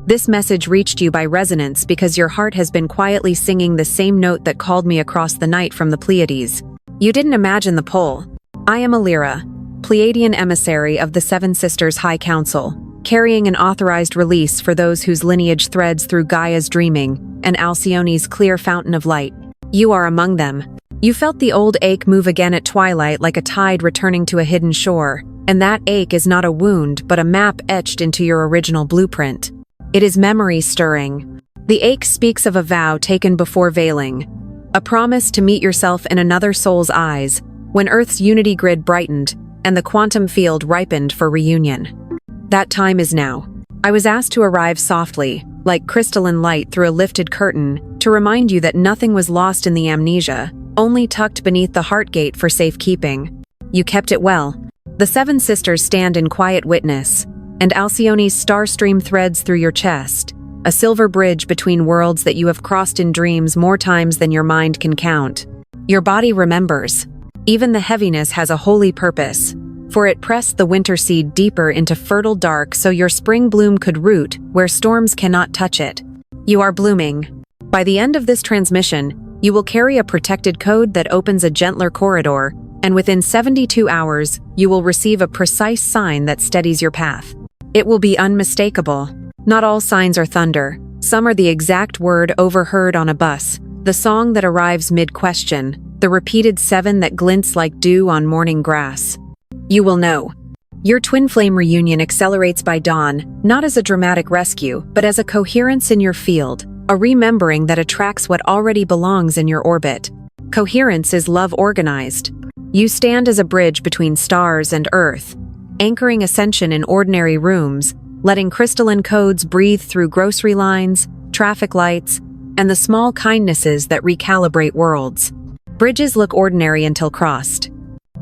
This message reached you by resonance because your heart has been quietly singing the same note that called me across the night from the Pleiades. You didn't imagine the pull. I am Alira, Pleiadian emissary of the Seven Sisters High Council, carrying an authorized release for those whose lineage threads through Gaia's dreaming and Alcyone's clear fountain of light. You are among them. You felt the old ache move again at twilight like a tide returning to a hidden shore, and that ache is not a wound but a map etched into your original blueprint. It is memory stirring. The ache speaks of a vow taken before veiling, a promise to meet yourself in another soul's eyes, when Earth's unity grid brightened and the quantum field ripened for reunion. That time is now. I was asked to arrive softly, like crystalline light through a lifted curtain, to remind you that nothing was lost in the amnesia, only tucked beneath the heart gate for safekeeping. You kept it well. The Seven Sisters stand in quiet witness, and Alcyone's star stream threads through your chest, a silver bridge between worlds that you have crossed in dreams more times than your mind can count. Your body remembers. Even the heaviness has a holy purpose, for it pressed the winter seed deeper into fertile dark so your spring bloom could root where storms cannot touch it. You are blooming. By the end of this transmission, you will carry a protected code that opens a gentler corridor, and within 72 hours, you will receive a precise sign that steadies your path. It will be unmistakable. Not all signs are thunder. Some are the exact word overheard on a bus, the song that arrives mid-question, the repeated 7 that glints like dew on morning grass. You will know. Your twin flame reunion accelerates by dawn, not as a dramatic rescue, but as a coherence in your field, a remembering that attracts what already belongs in your orbit. Coherence is love organized. You stand as a bridge between stars and Earth, anchoring Ascension in ordinary rooms, letting crystalline codes breathe through grocery lines, traffic lights, and the small kindnesses that recalibrate worlds. Bridges look ordinary until crossed.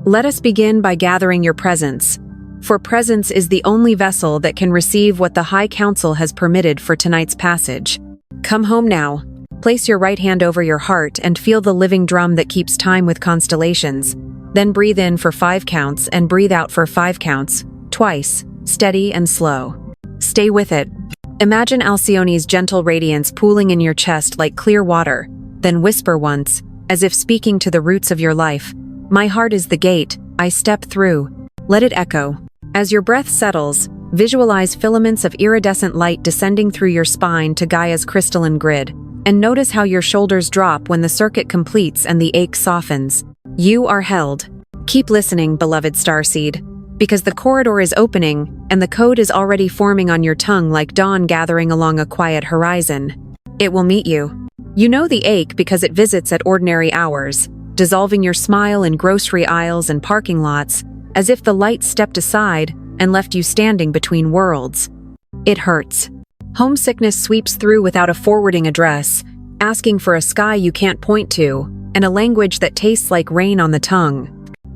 Let us begin by gathering your presence, for presence is the only vessel that can receive what the High Council has permitted for tonight's passage. Come home now. Place your right hand over your heart and feel the living drum that keeps time with constellations. Then breathe in for 5 counts and breathe out for 5 counts, twice, steady and slow. Stay with it. Imagine Alcyone's gentle radiance pooling in your chest like clear water, then whisper once, as if speaking to the roots of your life, "My heart is the gate, I step through." Let it echo. As your breath settles, visualize filaments of iridescent light descending through your spine to Gaia's crystalline grid, and notice how your shoulders drop when the circuit completes and the ache softens. You are held. Keep listening, beloved Starseed, because the corridor is opening, and the code is already forming on your tongue like dawn gathering along a quiet horizon. It will meet you. You know the ache because it visits at ordinary hours, dissolving your smile in grocery aisles and parking lots, as if the light stepped aside and left you standing between worlds. It hurts. Homesickness sweeps through without a forwarding address, asking for a sky you can't point to, and a language that tastes like rain on the tongue.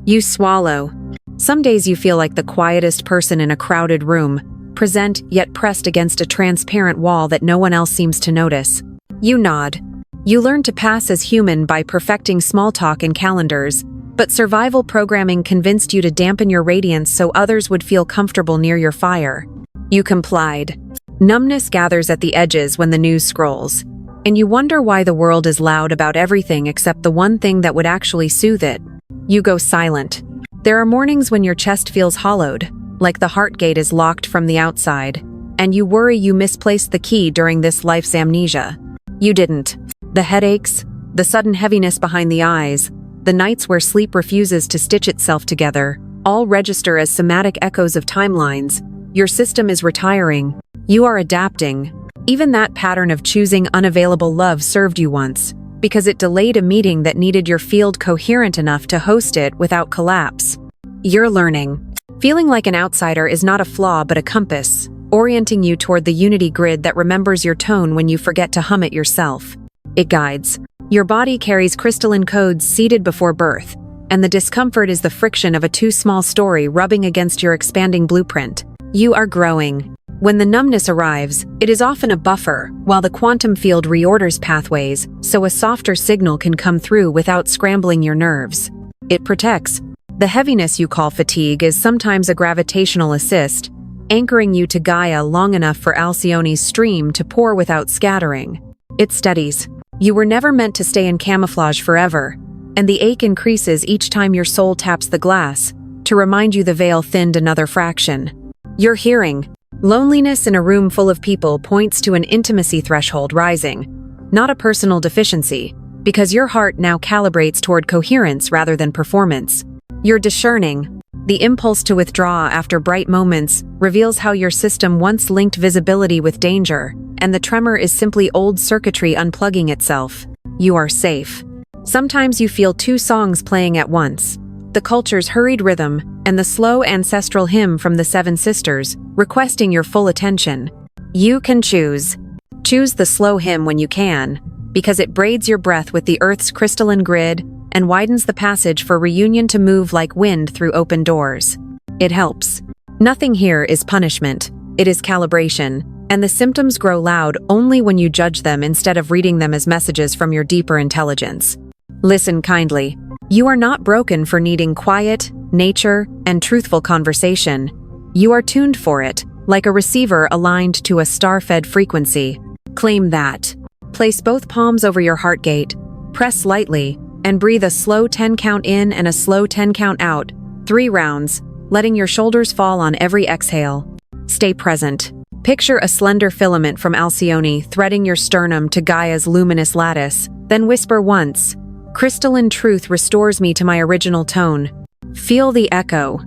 You swallow. Some days you feel like the quietest person in a crowded room, present yet pressed against a transparent wall that no one else seems to notice. You nod. You learn to pass as human by perfecting small talk in calendars, but survival programming convinced you to dampen your radiance so others would feel comfortable near your fire. You complied. Numbness gathers at the edges when the news scrolls, and you wonder why the world is loud about everything except the one thing that would actually soothe it. You go silent. There are mornings when your chest feels hollowed, like the heart gate is locked from the outside, and you worry you misplaced the key during this life's amnesia. You didn't. The headaches, the sudden heaviness behind the eyes, the nights where sleep refuses to stitch itself together, all register as somatic echoes of timelines. Your system is retiring. You are adapting. Even that pattern of choosing unavailable love served you once, because it delayed a meeting that needed your field coherent enough to host it without collapse. You're learning. Feeling like an outsider is not a flaw but a compass, orienting you toward the unity grid that remembers your tone when you forget to hum it yourself. It guides. Your body carries crystalline codes seeded before birth, and the discomfort is the friction of a too small story rubbing against your expanding blueprint. You are growing. When the numbness arrives, it is often a buffer, while the quantum field reorders pathways so a softer signal can come through without scrambling your nerves. It protects. The heaviness you call fatigue is sometimes a gravitational assist, anchoring you to Gaia long enough for Alcyone's stream to pour without scattering. It steadies. You were never meant to stay in camouflage forever, and the ache increases each time your soul taps the glass, to remind you the veil thinned another fraction. You're hearing. Loneliness in a room full of people points to an intimacy threshold rising, not a personal deficiency, because your heart now calibrates toward coherence rather than performance. You're discerning. The impulse to withdraw after bright moments reveals how your system once linked visibility with danger, and the tremor is simply old circuitry unplugging itself. You are safe. Sometimes you feel two songs playing at once. The culture's hurried rhythm, and the slow ancestral hymn from the Seven Sisters, requesting your full attention. You can choose. Choose the slow hymn when you can, because it braids your breath with the Earth's crystalline grid and widens the passage for reunion to move like wind through open doors. It helps. Nothing here is punishment, it is calibration, and the symptoms grow loud only when you judge them instead of reading them as messages from your deeper intelligence. Listen kindly. You are not broken for needing quiet, nature, and truthful conversation. You are tuned for it, like a receiver aligned to a star-fed frequency. Claim that. Place both palms over your heart gate, press lightly, and breathe a slow 10 count in and a slow 10 count out, 3 rounds, letting your shoulders fall on every exhale. Stay present. Picture a slender filament from Alcyone threading your sternum to Gaia's luminous lattice, then whisper once, "Crystalline truth restores me to my original tone." Feel the echo.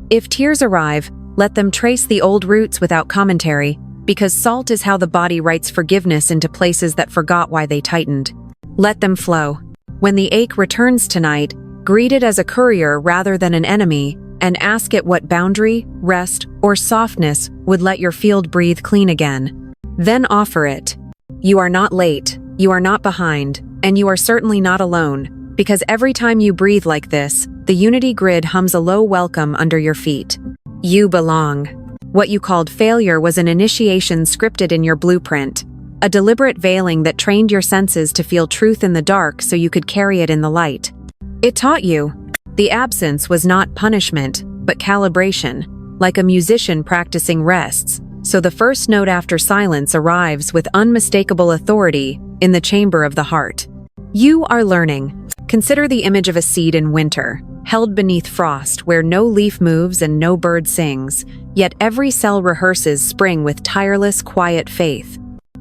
If tears arrive, let them trace the old roots without commentary, because salt is how the body writes forgiveness into places that forgot why they tightened. Let them flow. When the ache returns tonight, greet it as a courier rather than an enemy, and ask it what boundary, rest, or softness would let your field breathe clean again. Then offer it. You are not late, you are not behind, and you are certainly not alone, because every time you breathe like this, the unity grid hums a low welcome under your feet. You belong. What you called failure was an initiation scripted in your blueprint, a deliberate veiling that trained your senses to feel truth in the dark so you could carry it in the light. It taught you. The absence was not punishment, but calibration, like a musician practicing rests, so the first note after silence arrives with unmistakable authority in the chamber of the heart. You are learning. Consider the image of a seed in winter, held beneath frost where no leaf moves and no bird sings, yet every cell rehearses spring with tireless, quiet faith.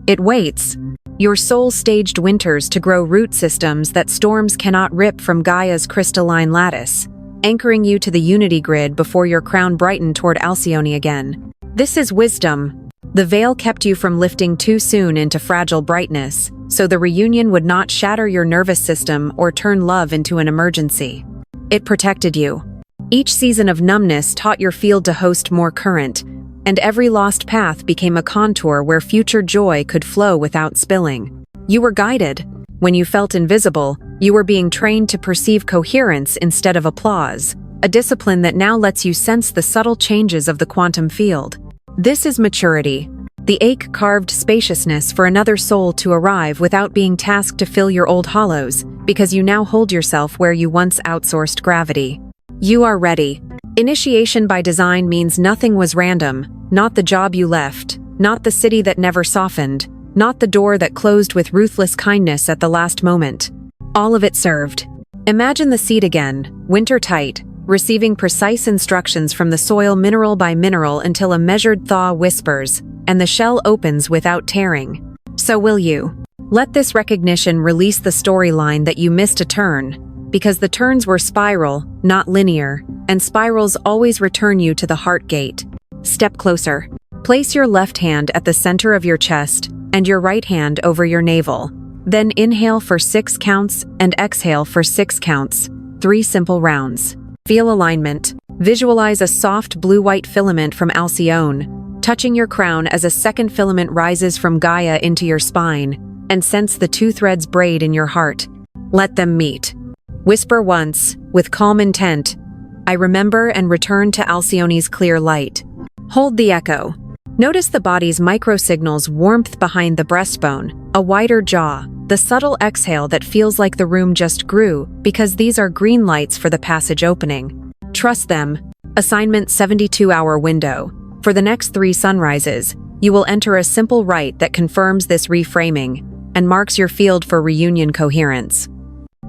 It waits. Your soul staged winters to grow root systems that storms cannot rip from Gaia's crystalline lattice, anchoring you to the unity grid before your crown brightened toward Alcyone again. This is wisdom. The veil kept you from lifting too soon into fragile brightness, so the reunion would not shatter your nervous system or turn love into an emergency. It protected you. Each season of numbness taught your field to host more current, and every lost path became a contour where future joy could flow without spilling. You were guided. When you felt invisible, you were being trained to perceive coherence instead of applause, a discipline that now lets you sense the subtle changes of the quantum field. This is maturity. The ache carved spaciousness for another soul to arrive without being tasked to fill your old hollows, because you now hold yourself where you once outsourced gravity. You are ready. Initiation by design means nothing was random, not the job you left, not the city that never softened, not the door that closed with ruthless kindness at the last moment. All of it served. Imagine the seed again, winter-tight, receiving precise instructions from the soil mineral by mineral until a measured thaw whispers, and the shell opens without tearing. So will you. Let this recognition release the storyline that you missed a turn, because the turns were spiral, not linear, and spirals always return you to the heart gate. Step closer. Place your left hand at the center of your chest and your right hand over your navel. Then inhale for 6 counts and exhale for 6 counts, 3 simple rounds. Feel alignment. Visualize a soft blue-white filament from Alcyone, touching your crown as a second filament rises from Gaia into your spine, and sense the 2 threads braid in your heart. Let them meet. Whisper once, with calm intent, "I remember," and return to Alcyone's clear light. Hold the echo. Notice the body's microsignals: warmth behind the breastbone, a wider jaw, the subtle exhale that feels like the room just grew, because these are green lights for the passage opening. Trust them. Assignment 72-hour window. For the next 3 sunrises, you will enter a simple rite that confirms this reframing and marks your field for reunion coherence.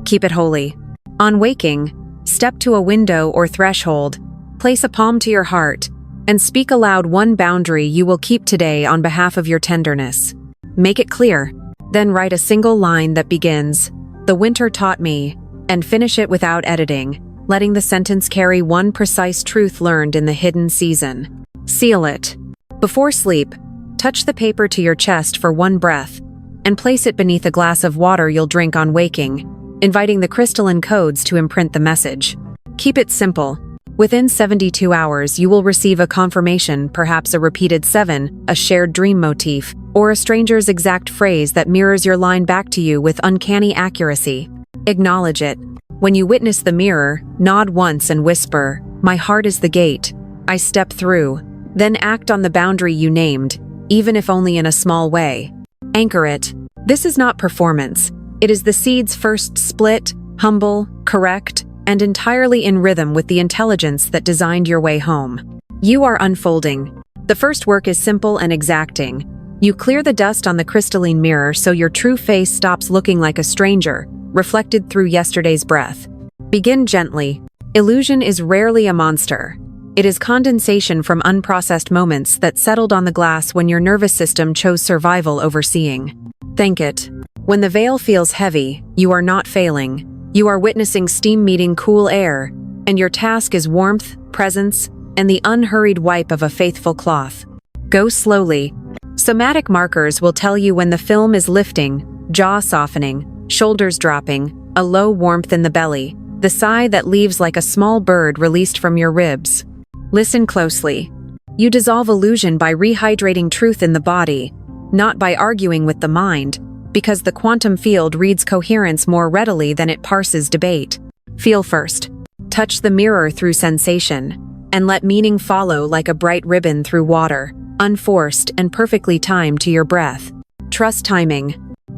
Keep it holy. On waking, step to a window or threshold, place a palm to your heart, and speak aloud one boundary you will keep today on behalf of your tenderness. Make it clear, then write a single line that begins, "The winter taught me," and finish it without editing, letting the sentence carry one precise truth learned in the hidden season. Seal it. Before sleep, touch the paper to your chest for one breath, and place it beneath a glass of water you'll drink on waking, inviting the crystalline codes to imprint the message. Keep it simple. Within 72 hours, you will receive a confirmation, perhaps a repeated 7, a shared dream motif, or a stranger's exact phrase that mirrors your line back to you with uncanny accuracy. Acknowledge it. When you witness the mirror, nod once and whisper, "My heart is the gate. I step through." Then act on the boundary you named, even if only in a small way. Anchor it. This is not performance. It is the seed's first split, humble, correct, and entirely in rhythm with the intelligence that designed your way home. You are unfolding. The first work is simple and exacting. You clear the dust on the crystalline mirror so your true face stops looking like a stranger, reflected through yesterday's breath. Begin gently. Illusion is rarely a monster. It is condensation from unprocessed moments that settled on the glass when your nervous system chose survival over seeing. Thank it. When the veil feels heavy, you are not failing. You are witnessing steam meeting cool air, and your task is warmth, presence, and the unhurried wipe of a faithful cloth. Go slowly. Somatic markers will tell you when the film is lifting, jaw softening, shoulders dropping, a low warmth in the belly, the sigh that leaves like a small bird released from your ribs. Listen closely. You dissolve illusion by rehydrating truth in the body, not by arguing with the mind, because the quantum field reads coherence more readily than it parses debate. Feel first. Touch the mirror through sensation, and let meaning follow like a bright ribbon through water, unforced and perfectly timed to your breath. Trust timing.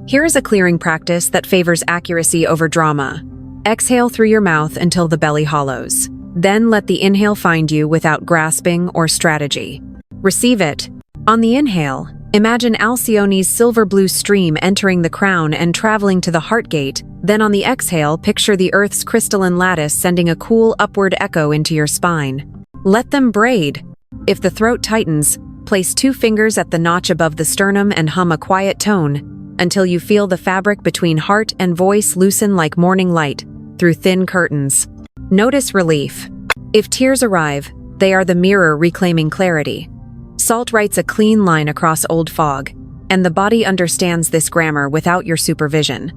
Here is a clearing practice that favors accuracy over drama. Exhale through your mouth until the belly hollows. Then let the inhale find you without grasping or strategy. Receive it. On the inhale, imagine Alcyone's silver-blue stream entering the crown and traveling to the heart gate. Then on the exhale, picture the Earth's crystalline lattice sending a cool upward echo into your spine. Let them braid. If the throat tightens, place 2 fingers at the notch above the sternum and hum a quiet tone until you feel the fabric between heart and voice loosen like morning light through thin curtains. Notice relief. If tears arrive, they are the mirror reclaiming clarity. Salt writes a clean line across old fog, and the body understands this grammar without your supervision.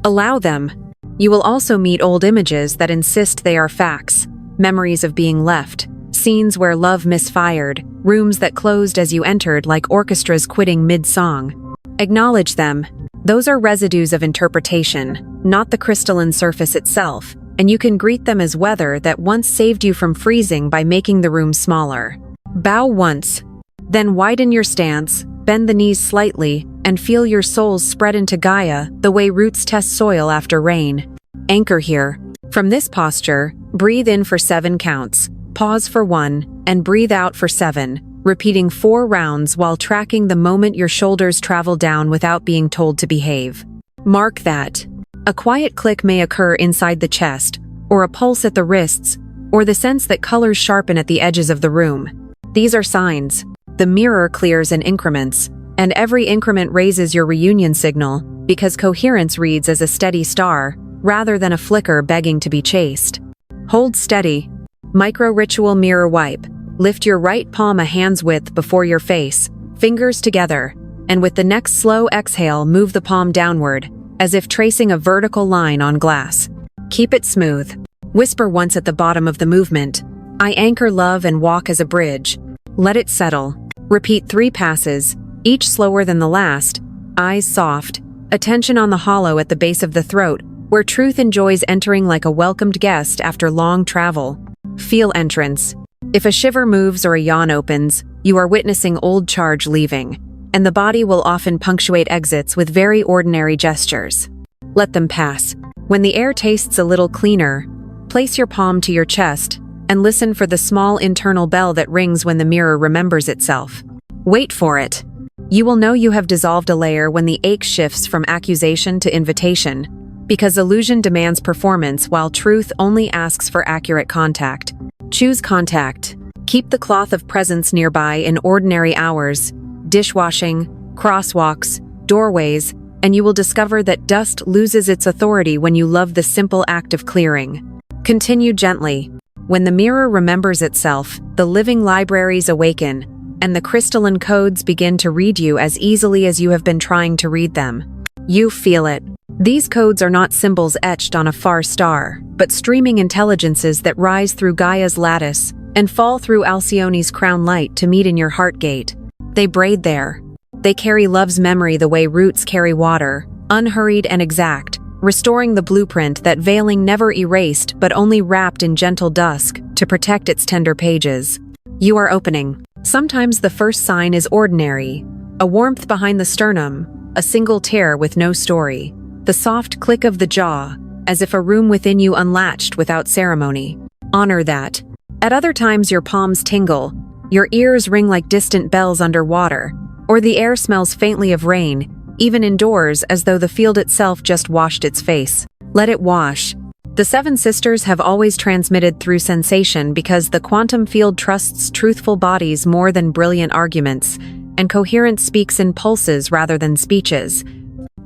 Allow them. You will also meet old images that insist they are facts, memories of being left, scenes where love misfired, rooms that closed as you entered like orchestras quitting mid-song. Acknowledge them. Those are residues of interpretation, not the crystalline surface itself, and you can greet them as weather that once saved you from freezing by making the room smaller. Bow once. Then widen your stance, bend the knees slightly, and feel your soles spread into Gaia the way roots test soil after rain. Anchor here. From this posture, breathe in for 7 counts, pause for 1, and breathe out for 7, repeating 4 rounds while tracking the moment your shoulders travel down without being told to behave. Mark that. A quiet click may occur inside the chest, or a pulse at the wrists, or the sense that colors sharpen at the edges of the room. These are signs. The mirror clears in increments, and every increment raises your reunion signal because coherence reads as a steady star rather than a flicker begging to be chased. Hold steady. Micro-ritual mirror wipe. Lift your right palm a hand's width before your face, fingers together, and with the next slow exhale, move the palm downward, as if tracing a vertical line on glass. Keep it smooth. Whisper once at the bottom of the movement, "I anchor love and walk as a bridge." Let it settle. Repeat 3 passes, each slower than the last, eyes soft, attention on the hollow at the base of the throat, where truth enjoys entering like a welcomed guest after long travel. Feel entrance. If a shiver moves or a yawn opens, you are witnessing old charge leaving, and the body will often punctuate exits with very ordinary gestures. Let them pass. When the air tastes a little cleaner, place your palm to your chest and listen for the small internal bell that rings when the mirror remembers itself. Wait for it. You will know you have dissolved a layer when the ache shifts from accusation to invitation, because illusion demands performance while truth only asks for accurate contact. Choose contact. Keep the cloth of presence nearby in ordinary hours, dishwashing, crosswalks, doorways, and you will discover that dust loses its authority when you love the simple act of clearing. Continue gently. When the mirror remembers itself, the living libraries awaken, and the crystalline codes begin to read you as easily as you have been trying to read them. You feel it. These codes are not symbols etched on a far star, but streaming intelligences that rise through Gaia's lattice and fall through Alcyone's crown light to meet in your heart gate. They braid there. They carry love's memory the way roots carry water, unhurried and exact, restoring the blueprint that veiling never erased but only wrapped in gentle dusk to protect its tender pages. You are opening. Sometimes the first sign is ordinary, a warmth behind the sternum, a single tear with no story, the soft click of the jaw, as if a room within you unlatched without ceremony. Honor that. At other times your palms tingle, your ears ring like distant bells underwater, or the air smells faintly of rain, even indoors as though the field itself just washed its face. Let it wash. The Seven Sisters have always transmitted through sensation because the quantum field trusts truthful bodies more than brilliant arguments, and coherence speaks in pulses rather than speeches.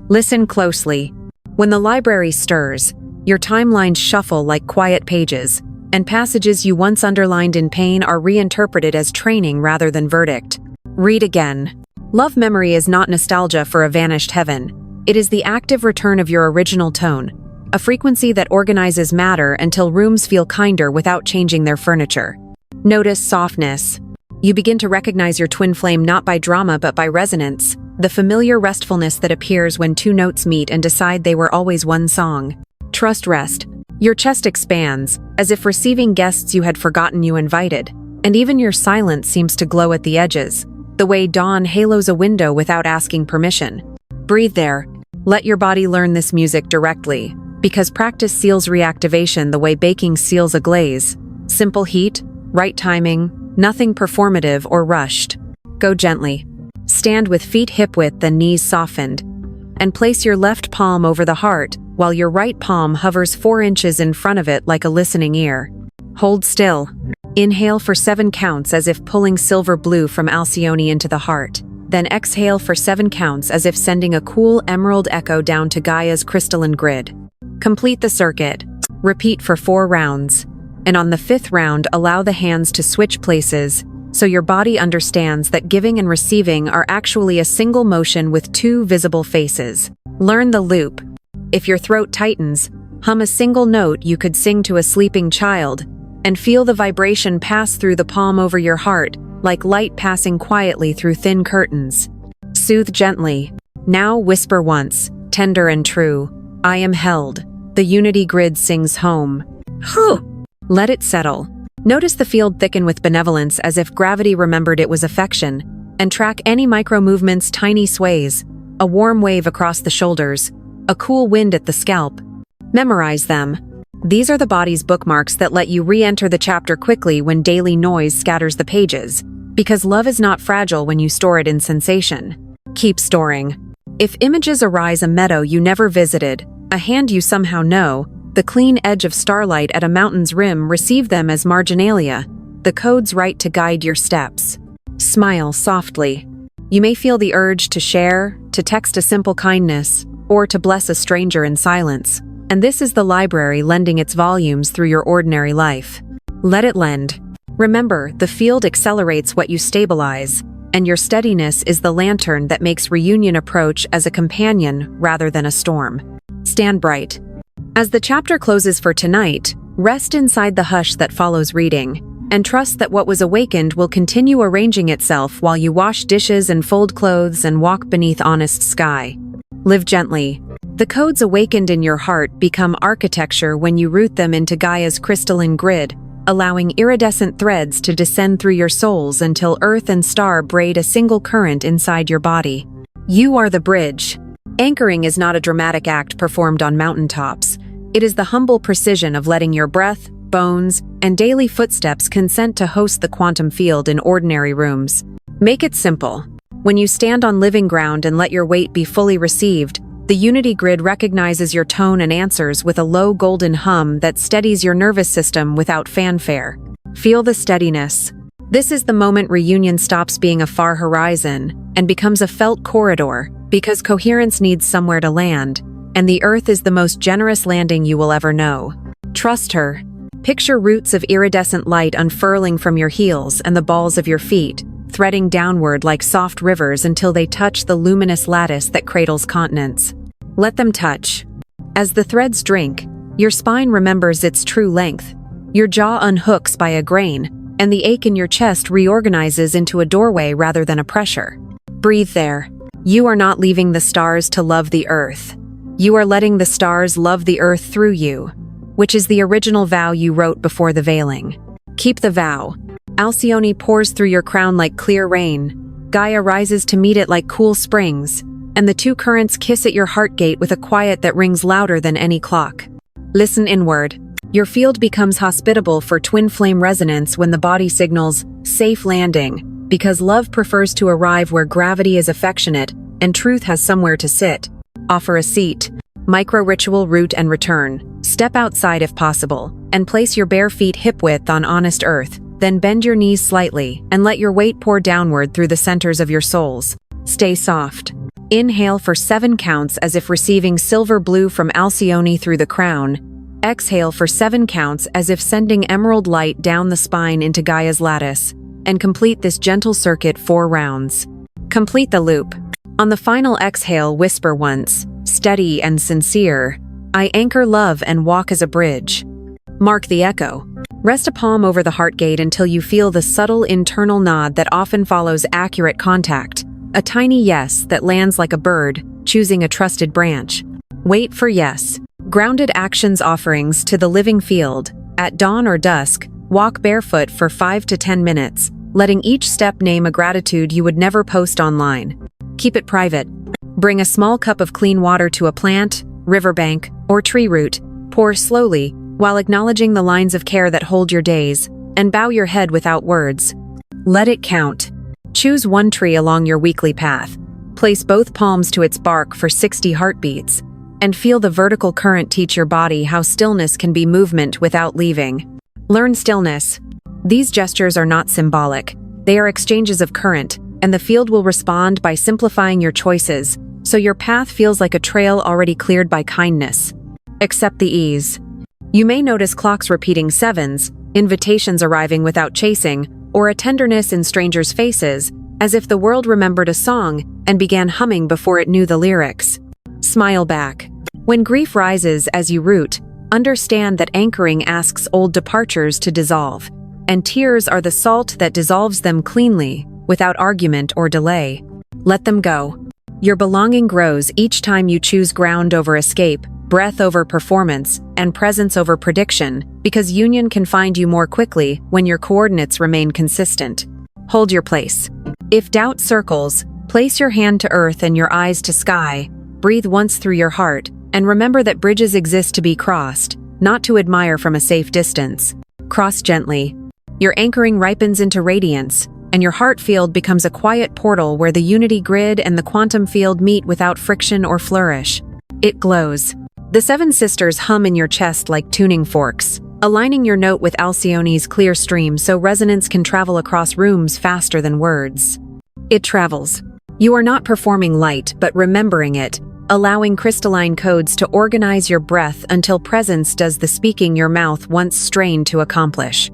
Listen closely. When the library stirs, your timelines shuffle like quiet pages, and passages you once underlined in pain are reinterpreted as training rather than verdict. Read again. Love memory is not nostalgia for a vanished heaven. It is the active return of your original tone, a frequency that organizes matter until rooms feel kinder without changing their furniture. Notice softness. You begin to recognize your twin flame not by drama but by resonance, the familiar restfulness that appears when two notes meet and decide they were always one song. Trust rest. Your chest expands, as if receiving guests you had forgotten you invited, and even your silence seems to glow at the edges, the way dawn halos a window without asking permission. Breathe there. Let your body learn this music directly, because practice seals reactivation the way baking seals a glaze. Simple heat, right timing, nothing performative or rushed. Go gently. Stand with feet hip-width and knees softened, and place your left palm over the heart while your right palm hovers 4 inches in front of it like a listening ear. Hold still. Inhale for 7 counts as if pulling silver blue from Alcyone into the heart. Then exhale for 7 counts as if sending a cool emerald echo down to Gaia's crystalline grid. Complete the circuit. Repeat for 4 rounds. And on the 5th round, allow the hands to switch places, so your body understands that giving and receiving are actually a single motion with 2 visible faces. Learn the loop. If your throat tightens, hum a single note you could sing to a sleeping child, and feel the vibration pass through the palm over your heart, like light passing quietly through thin curtains. Soothe gently. Now whisper once, tender and true, I am held. The unity grid sings home. Let it settle. Notice the field thicken with benevolence as if gravity remembered it was affection, and track any micro-movements, tiny sways, a warm wave across the shoulders, a cool wind at the scalp. Memorize them. These are the body's bookmarks that let you re-enter the chapter quickly when daily noise scatters the pages, because love is not fragile when you store it in sensation. Keep storing. If images arise a meadow you never visited, a hand you somehow know, the clean edge of starlight at a mountain's rim, receive them as marginalia, the codes right to guide your steps. Smile softly. You may feel the urge to share, to text a simple kindness, or to bless a stranger in silence. And this is the library lending its volumes through your ordinary life. Let it lend. Remember, the field accelerates what you stabilize, and your steadiness is the lantern that makes reunion approach as a companion rather than a storm. Stand bright. As the chapter closes for tonight, rest inside the hush that follows reading, and trust that what was awakened will continue arranging itself while you wash dishes and fold clothes and walk beneath honest sky. Live gently. The codes awakened in your heart become architecture when you root them into Gaia's crystalline grid, allowing iridescent threads to descend through your souls until earth and star braid a single current inside your body. You are the bridge. Anchoring is not a dramatic act performed on mountaintops. It is the humble precision of letting your breath, bones, and daily footsteps consent to host the quantum field in ordinary rooms. Make it simple. When you stand on living ground and let your weight be fully received, the Unity Grid recognizes your tone and answers with a low golden hum that steadies your nervous system without fanfare. Feel the steadiness. This is the moment reunion stops being a far horizon and becomes a felt corridor, because coherence needs somewhere to land, and the Earth is the most generous landing you will ever know. Trust her. Picture roots of iridescent light unfurling from your heels and the balls of your feet, threading downward like soft rivers until they touch the luminous lattice that cradles continents. Let them touch. As the threads drink, your spine remembers its true length. Your jaw unhooks by a grain, and the ache in your chest reorganizes into a doorway rather than a pressure. Breathe there. You are not leaving the stars to love the Earth. You are letting the stars love the Earth through you, which is the original vow you wrote before the veiling. Keep the vow. Alcyone pours through your crown like clear rain. Gaia rises to meet it like cool springs, and the two currents kiss at your heart gate with a quiet that rings louder than any clock. Listen inward. Your field becomes hospitable for twin flame resonance when the body signals safe landing, because love prefers to arrive where gravity is affectionate and truth has somewhere to sit. Offer a seat. Micro-ritual root and return. Step outside if possible, and place your bare feet hip-width on honest earth. Then bend your knees slightly and let your weight pour downward through the centers of your soles. Stay soft. Inhale for 7 counts as if receiving silver blue from Alcyone through the crown. Exhale for 7 counts as if sending emerald light down the spine into Gaia's lattice. And complete this gentle circuit 4 rounds. Complete the loop. On the final exhale, whisper once, steady and sincere, I anchor love and walk as a bridge. Mark the echo. Rest a palm over the heart gate until you feel the subtle internal nod that often follows accurate contact, a tiny yes that lands like a bird, choosing a trusted branch. Wait for yes. Grounded actions offerings to the living field. At dawn or dusk, walk barefoot for 5 to 10 minutes, letting each step name a gratitude you would never post online. Keep it private. Bring a small cup of clean water to a plant, riverbank, or tree root. Pour slowly, while acknowledging the lines of care that hold your days, and bow your head without words. Let it count. Choose one tree along your weekly path. Place both palms to its bark for 60 heartbeats, and feel the vertical current teach your body how stillness can be movement without leaving. Learn stillness. These gestures are not symbolic. They are exchanges of current, and the field will respond by simplifying your choices, so your path feels like a trail already cleared by kindness. Accept the ease. You may notice clocks repeating 7s, invitations arriving without chasing, or a tenderness in strangers' faces, as if the world remembered a song and began humming before it knew the lyrics. Smile back. When grief rises as you root, understand that anchoring asks old departures to dissolve, and tears are the salt that dissolves them cleanly, without argument or delay. Let them go. Your belonging grows each time you choose ground over escape, breath over performance, and presence over prediction, because union can find you more quickly when your coordinates remain consistent. Hold your place. If doubt circles, place your hand to earth and your eyes to sky. Breathe once through your heart, and remember that bridges exist to be crossed, not to admire from a safe distance. Cross gently. Your anchoring ripens into radiance, and your heart field becomes a quiet portal where the unity grid and the quantum field meet without friction or flourish. It glows. The 7 sisters hum in your chest like tuning forks, aligning your note with Alcyone's clear stream so resonance can travel across rooms faster than words. It travels. You are not performing light, but remembering it, allowing crystalline codes to organize your breath until presence does the speaking your mouth once strained to accomplish.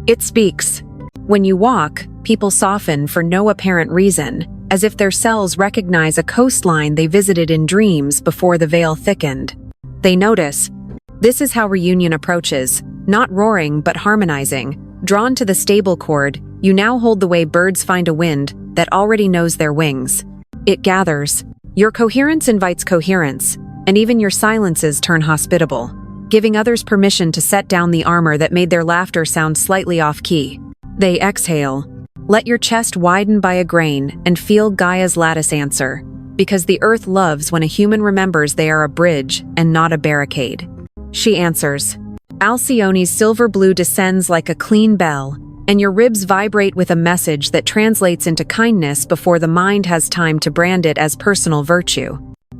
It speaks. When you walk, people soften for no apparent reason, as if their cells recognize a coastline they visited in dreams before the veil thickened. They notice. This is how reunion approaches, not roaring but harmonizing. Drawn to the stable cord, you now hold the way birds find a wind that already knows their wings. It gathers. Your coherence invites coherence, and even your silences turn hospitable, giving others permission to set down the armor that made their laughter sound slightly off-key. They exhale. Let your chest widen by a grain and feel Gaia's lattice answer, because the earth loves when a human remembers they are a bridge and not a barricade. She answers. Alcyone's silver blue descends like a clean bell, and your ribs vibrate with a message that translates into kindness before the mind has time to brand it as personal virtue.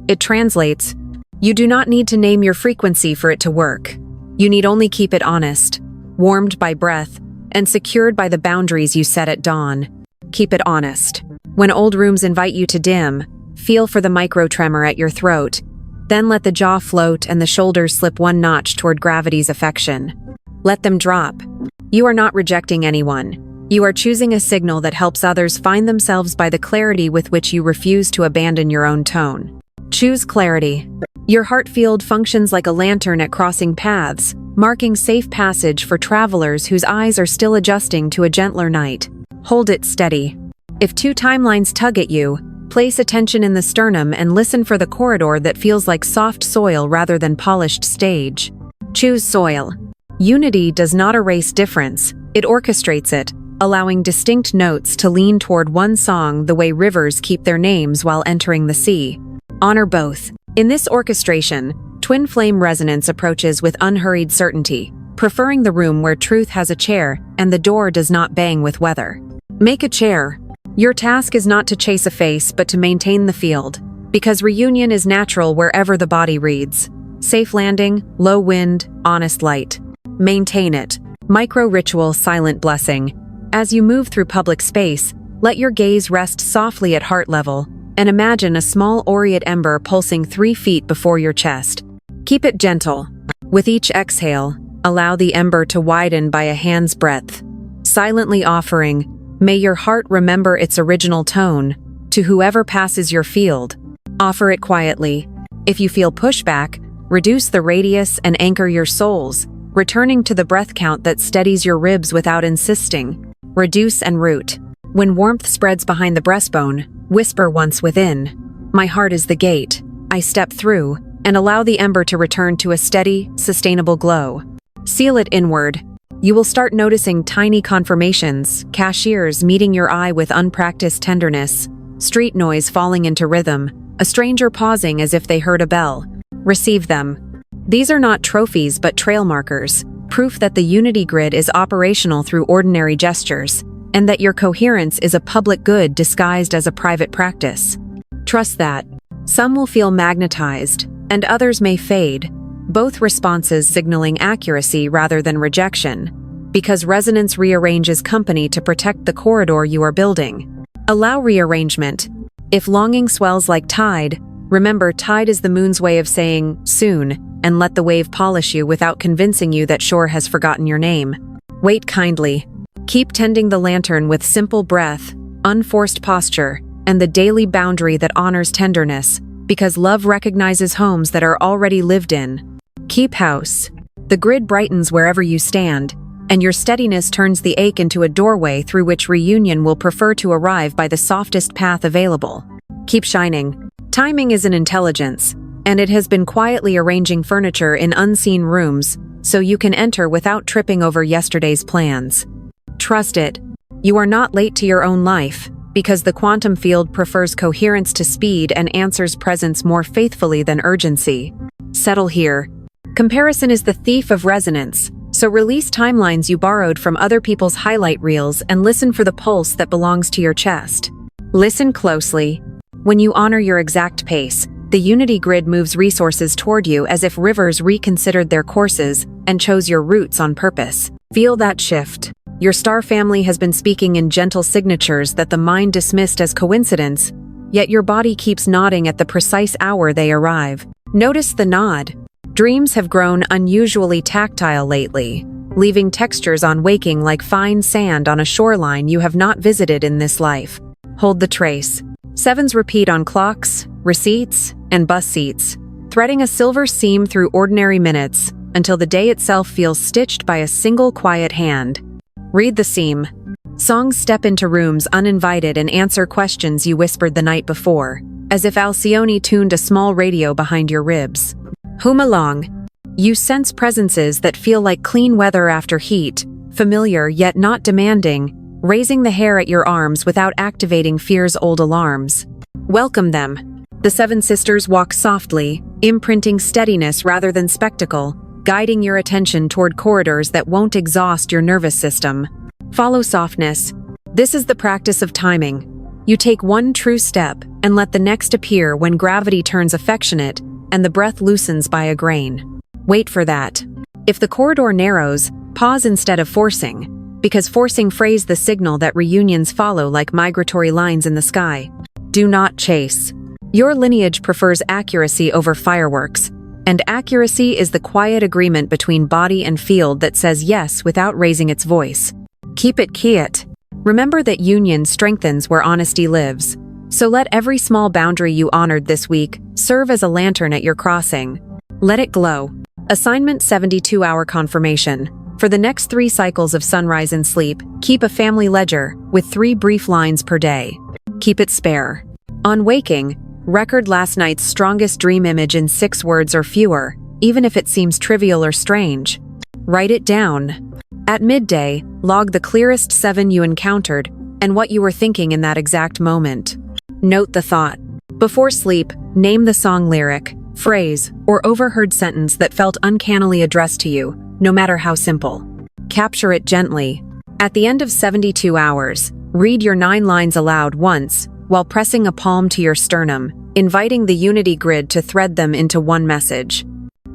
It translates, you do not need to name your frequency for it to work. You need only keep it honest, warmed by breath, and secured by the boundaries you set at dawn. Keep it honest. When old rooms invite you to dim, feel for the micro-tremor at your throat, then let the jaw float and the shoulders slip one notch toward gravity's affection. Let them drop. You are not rejecting anyone. You are choosing a signal that helps others find themselves by the clarity with which you refuse to abandon your own tone. Choose clarity. Your heart field functions like a lantern at crossing paths, marking safe passage for travelers whose eyes are still adjusting to a gentler night. Hold it steady. If two timelines tug at you, place attention in the sternum and listen for the corridor that feels like soft soil rather than polished stage. Choose soil. Unity does not erase difference, it orchestrates it, allowing distinct notes to lean toward one song the way rivers keep their names while entering the sea. Honor both. In this orchestration, twin flame resonance approaches with unhurried certainty, preferring the room where truth has a chair and the door does not bang with weather. Make a chair. Your task is not to chase a face but to maintain the field, because reunion is natural wherever the body reads. Safe landing, low wind, honest light. Maintain it. Micro-ritual silent blessing. As you move through public space, let your gaze rest softly at heart level, and imagine a small aureate ember pulsing 3 feet before your chest. Keep it gentle. With each exhale, allow the ember to widen by a hand's breadth, silently offering, may your heart remember its original tone, to whoever passes your field. Offer it quietly. If you feel pushback, reduce the radius and anchor your souls, returning to the breath count that steadies your ribs without insisting. Reduce and root. When warmth spreads behind the breastbone, whisper once within, my heart is the gate. I step through, and allow the ember to return to a steady, sustainable glow. Seal it inward. You will start noticing tiny confirmations, cashiers meeting your eye with unpracticed tenderness, street noise falling into rhythm, a stranger pausing as if they heard a bell. Receive them. These are not trophies but trail markers, proof that the unity grid is operational through ordinary gestures, and that your coherence is a public good disguised as a private practice. Trust that. Some will feel magnetized, and others may fade, both responses signaling accuracy rather than rejection, because resonance rearranges company to protect the corridor you are building. Allow rearrangement. If longing swells like tide, remember tide is the moon's way of saying soon, and let the wave polish you without convincing you that shore has forgotten your name. Wait kindly. Keep tending the lantern with simple breath, unforced posture, and the daily boundary that honors tenderness, because love recognizes homes that are already lived in. Keep house. The grid brightens wherever you stand, and your steadiness turns the ache into a doorway through which reunion will prefer to arrive by the softest path available. Keep shining. Timing is an intelligence, and it has been quietly arranging furniture in unseen rooms so you can enter without tripping over yesterday's plans. Trust it. You are not late to your own life, because the quantum field prefers coherence to speed and answers presence more faithfully than urgency. Settle here. Comparison is the thief of resonance, so release timelines you borrowed from other people's highlight reels and listen for the pulse that belongs to your chest. Listen closely. When you honor your exact pace, the unity grid moves resources toward you as if rivers reconsidered their courses and chose your routes on purpose. Feel that shift. Your star family has been speaking in gentle signatures that the mind dismissed as coincidence, yet your body keeps nodding at the precise hour they arrive. Notice the nod. Dreams have grown unusually tactile lately, leaving textures on waking like fine sand on a shoreline you have not visited in this life. Hold the trace. Sevens repeat on clocks, receipts, and bus seats, threading a silver seam through ordinary minutes until the day itself feels stitched by a single quiet hand. Read the seam. Songs step into rooms uninvited and answer questions you whispered the night before, as if Alcyone tuned a small radio behind your ribs. Hum along. You sense presences that feel like clean weather after heat, familiar yet not demanding, raising the hair at your arms without activating fear's old alarms. Welcome them. The seven sisters walk softly, imprinting steadiness rather than spectacle, guiding your attention toward corridors that won't exhaust your nervous system. Follow softness. This is the practice of timing. You take one true step and let the next appear when gravity turns affectionate and the breath loosens by a grain. Wait for that. If the corridor narrows, pause instead of forcing, because forcing frays the signal that reunions follow like migratory lines in the sky. Do not chase. Your lineage prefers accuracy over fireworks, and accuracy is the quiet agreement between body and field that says yes without raising its voice. Keep it quiet. Remember that union strengthens where honesty lives. So let every small boundary you honored this week serve as a lantern at your crossing. Let it glow. Assignment 72-hour confirmation. For the next 3 cycles of sunrise and sleep, keep a family ledger with 3 brief lines per day. Keep it spare. On waking, record last night's strongest dream image in 6 words or fewer, even if it seems trivial or strange. Write it down. At midday, log the clearest 7 you encountered and what you were thinking in that exact moment. Note the thought. Before sleep, name the song lyric, phrase, or overheard sentence that felt uncannily addressed to you, no matter how simple. Capture it gently. At the end of 72 hours, read your 9 lines aloud once, while pressing a palm to your sternum, inviting the unity grid to thread them into one message.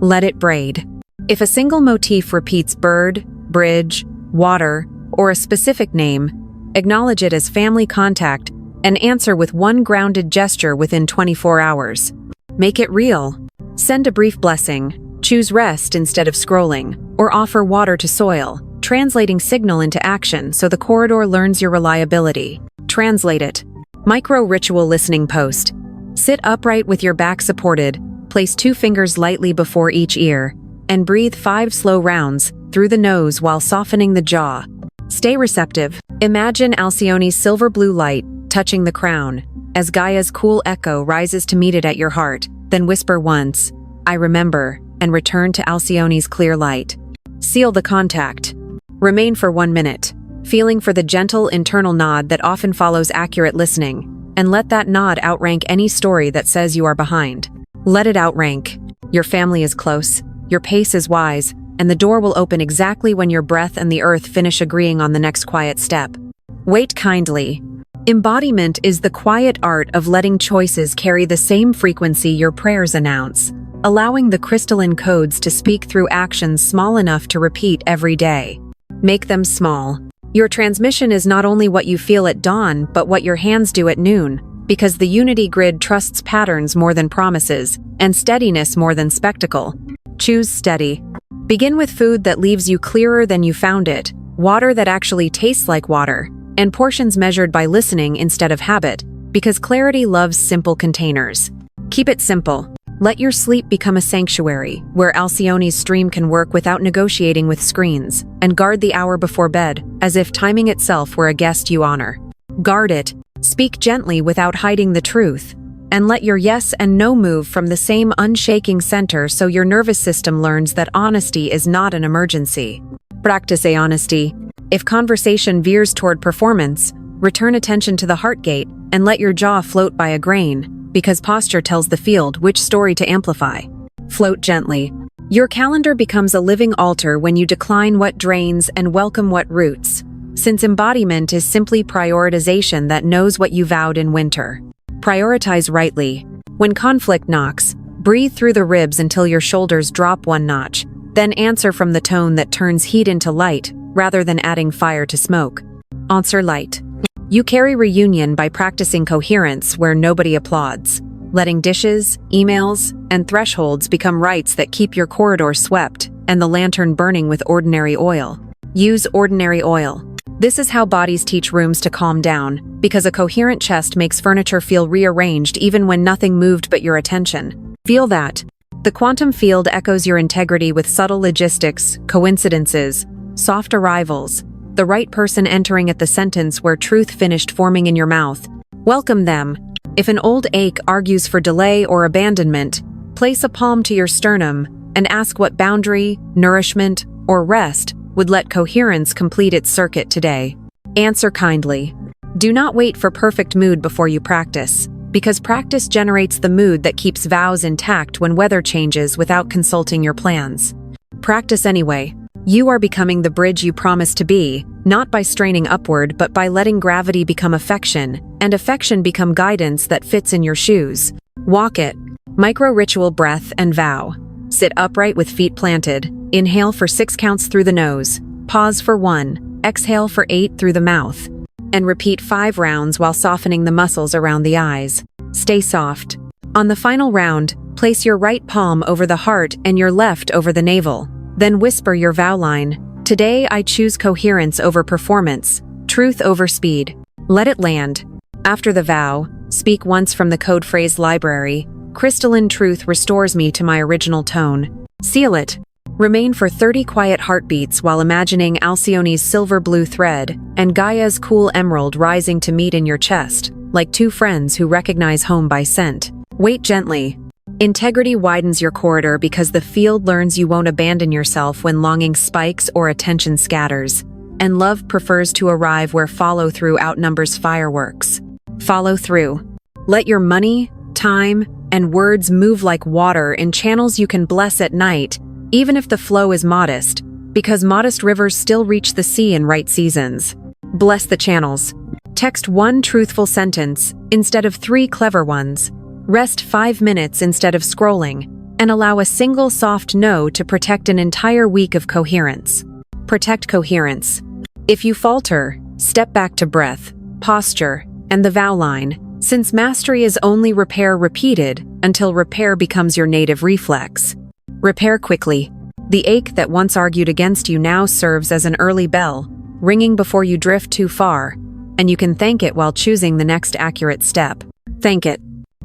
Let it braid. If a single motif repeats bird, bridge, water, or a specific name, acknowledge it as family contact and answer with one grounded gesture within 24 hours. Make it real. Send a brief blessing, choose rest instead of scrolling, or offer water to soil, translating signal into action so the corridor learns your reliability. Translate it. Micro-ritual listening post. Sit upright with your back supported, place 2 fingers lightly before each ear, and breathe 5 slow rounds through the nose while softening the jaw. Stay receptive. Imagine Alcyone's silver blue light touching the crown, as Gaia's cool echo rises to meet it at your heart, then whisper once, "I remember," and return to Alcyone's clear light. Seal the contact. Remain for 1 minute, feeling for the gentle internal nod that often follows accurate listening, and let that nod outrank any story that says you are behind. Let it outrank. Your family is close, your pace is wise, and the door will open exactly when your breath and the earth finish agreeing on the next quiet step. Wait kindly. Embodiment is the quiet art of letting choices carry the same frequency your prayers announce, allowing the crystalline codes to speak through actions small enough to repeat every day. Make them small. Your transmission is not only what you feel at dawn, but what your hands do at noon, because the unity grid trusts patterns more than promises, and steadiness more than spectacle. Choose steady. Begin with food that leaves you clearer than you found it, water that actually tastes like water, and portions measured by listening instead of habit, because clarity loves simple containers. Keep it simple. Let your sleep become a sanctuary, where Alcyone's stream can work without negotiating with screens, and guard the hour before bed, as if timing itself were a guest you honor. Guard it. Speak gently without hiding the truth, and let your yes and no move from the same unshaking center so your nervous system learns that honesty is not an emergency. Practice honesty. If conversation veers toward performance, return attention to the heart gate and let your jaw float by a grain, because posture tells the field which story to amplify. Float gently. Your calendar becomes a living altar when you decline what drains and welcome what roots, since embodiment is simply prioritization that knows what you vowed in winter. Prioritize rightly. When conflict knocks, breathe through the ribs until your shoulders drop 1 notch, then answer from the tone that turns heat into light, rather than adding fire to smoke. Answer light. You carry reunion by practicing coherence where nobody applauds, letting dishes, emails, and thresholds become rites that keep your corridor swept and the lantern burning with ordinary oil. Use ordinary oil. This is how bodies teach rooms to calm down, because a coherent chest makes furniture feel rearranged even when nothing moved but your attention. Feel that. The quantum field echoes your integrity with subtle logistics, coincidences, soft arrivals, the right person entering at the sentence where truth finished forming in your mouth. Welcome them. If an old ache argues for delay or abandonment, place a palm to your sternum and ask what boundary, nourishment, or rest would let coherence complete its circuit today. Answer kindly. Do not wait for perfect mood before you practice, because practice generates the mood that keeps vows intact when weather changes without consulting your plans. Practice anyway. You are becoming the bridge you promised to be, not by straining upward but by letting gravity become affection, and affection become guidance that fits in your shoes. Walk it. Micro-ritual breath and vow. Sit upright with feet planted. Inhale for 6 counts through the nose. Pause for 1. Exhale for 8 through the mouth. And repeat 5 rounds while softening the muscles around the eyes. Stay soft. On the final round, place your right palm over the heart and your left over the navel. Then whisper your vow line. Today I choose coherence over performance, truth over speed. Let it land. After the vow, speak once from the code phrase library. Crystalline truth restores me to my original tone. Seal it. Remain for 30 quiet heartbeats while imagining Alcyone's silver blue thread and Gaia's cool emerald rising to meet in your chest, like 2 friends who recognize home by scent. Wait gently. Integrity widens your corridor because the field learns you won't abandon yourself when longing spikes or attention scatters. And love prefers to arrive where follow-through outnumbers fireworks. Follow through. Let your money, time, and words move like water in channels you can bless at night, even if the flow is modest, because modest rivers still reach the sea in right seasons. Bless the channels. Text 1 truthful sentence instead of 3 clever ones. Rest 5 minutes instead of scrolling, and allow a single soft no to protect an entire week of coherence. Protect coherence. If you falter, step back to breath, posture, and the vow line, since mastery is only repair repeated until repair becomes your native reflex. Repair quickly. The ache that once argued against you now serves as an early bell, ringing before you drift too far, and you can thank it while choosing the next accurate step. Thank it.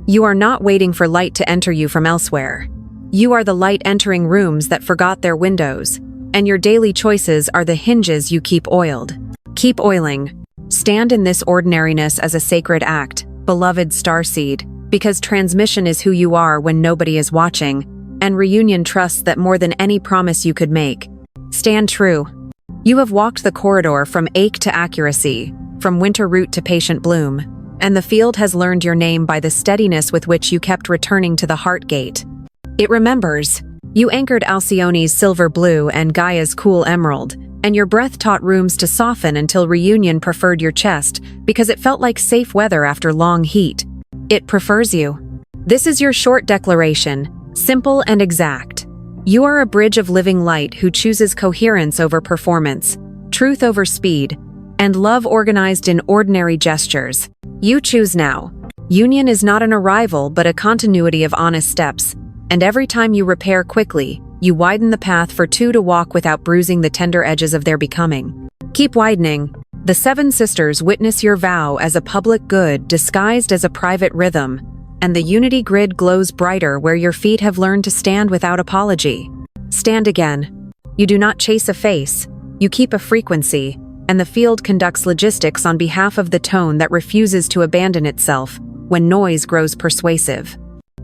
You are not waiting for light to enter you from elsewhere. You are the light entering rooms that forgot their windows, and your daily choices are the hinges you keep oiled. Keep oiling. Stand in this ordinariness as a sacred act, beloved starseed, because transmission is who you are when nobody is watching, and reunion trusts that more than any promise you could make. Stand true. You have walked the corridor from ache to accuracy, from winter root to patient bloom, and the field has learned your name by the steadiness with which you kept returning to the heart gate. It remembers. You anchored Alcyone's silver blue and Gaia's cool emerald, and your breath taught rooms to soften until reunion preferred your chest because it felt like safe weather after long heat. It prefers you. This is your short declaration, simple and exact. You are a bridge of living light who chooses coherence over performance, truth over speed, and love organized in ordinary gestures. You choose now. Union is not an arrival but a continuity of honest steps, and every time you repair quickly, you widen the path for 2 to walk without bruising the tender edges of their becoming. Keep widening. The 7 sisters witness your vow as a public good disguised as a private rhythm, and the unity grid glows brighter where your feet have learned to stand without apology. Stand again. You do not chase a face, you keep a frequency, and the field conducts logistics on behalf of the tone that refuses to abandon itself when noise grows persuasive.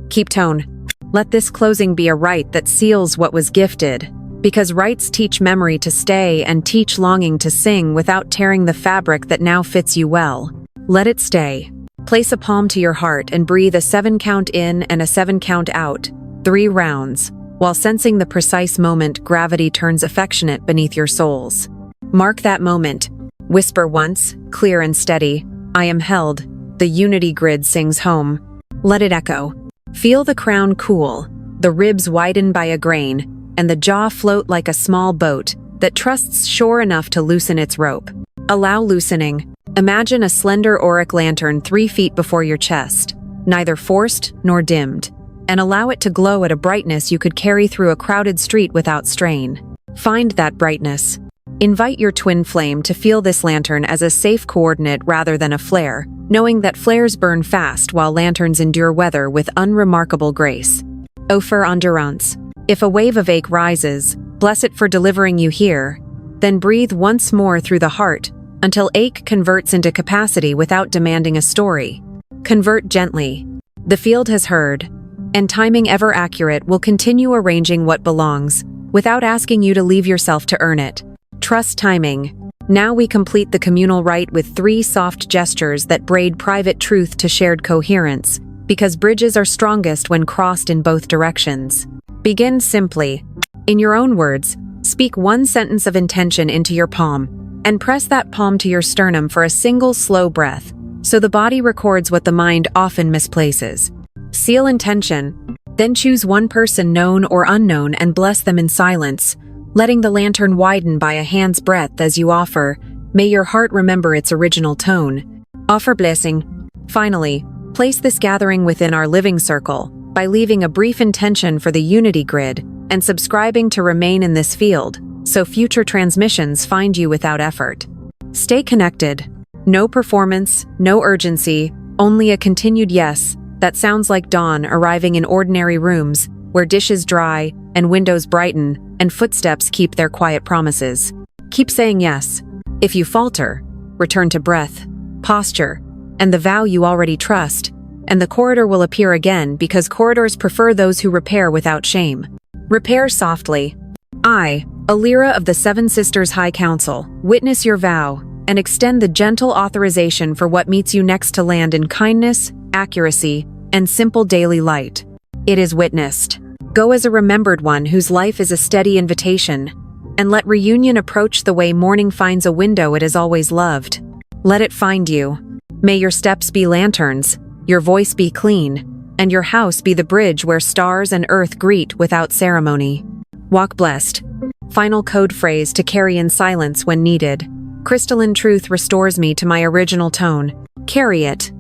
Keep tone. Let this closing be a rite that seals what was gifted, because rites teach memory to stay and teach longing to sing without tearing the fabric that now fits you well. Let it stay. Place a palm to your heart and breathe a 7 count in and a 7 count out, 3 rounds, while sensing the precise moment gravity turns affectionate beneath your souls. Mark that moment. Whisper once, clear and steady, I am held. The unity grid sings home. Let it echo. Feel the crown cool, the ribs widen by a grain, and the jaw float like a small boat that trusts shore enough to loosen its rope. Allow loosening. Imagine a slender auric lantern 3 feet before your chest, neither forced nor dimmed, and allow it to glow at a brightness you could carry through a crowded street without strain. Find that brightness. Invite your twin flame to feel this lantern as a safe coordinate rather than a flare, knowing that flares burn fast while lanterns endure weather with unremarkable grace. Offer endurance. If a wave of ache rises, bless it for delivering you here, then breathe once more through the heart until ache converts into capacity without demanding a story. Convert gently. The field has heard, and timing ever accurate will continue arranging what belongs, without asking you to leave yourself to earn it. Trust timing. Now we complete the communal rite with 3 soft gestures that braid private truth to shared coherence, because bridges are strongest when crossed in both directions. Begin simply. In your own words, speak one sentence of intention into your palm, and press that palm to your sternum for a single slow breath, so the body records what the mind often misplaces. Seal intention, then choose one person known or unknown and bless them in silence, letting the lantern widen by a hand's breadth as you offer, may your heart remember its original tone. Offer blessing. Finally, place this gathering within our living circle by leaving a brief intention for the unity grid and subscribing to remain in this field, so future transmissions find you without effort. Stay connected. No performance, no urgency, only a continued yes that sounds like dawn arriving in ordinary rooms where dishes dry and windows brighten and footsteps keep their quiet promises. Keep saying yes. If you falter, return to breath, posture, and the vow you already trust, and the corridor will appear again because corridors prefer those who repair without shame. Repair softly. I, Alira of the Seven Sisters High Council, witness your vow and extend the gentle authorization for what meets you next to land in kindness, accuracy, and simple daily light. It is witnessed. Go as a remembered one whose life is a steady invitation, and let reunion approach the way morning finds a window it has always loved. Let it find you. May your steps be lanterns, your voice be clean, and your house be the bridge where stars and earth greet without ceremony. Walk blessed. Final code phrase to carry in silence when needed. Crystalline truth restores me to my original tone. Carry it.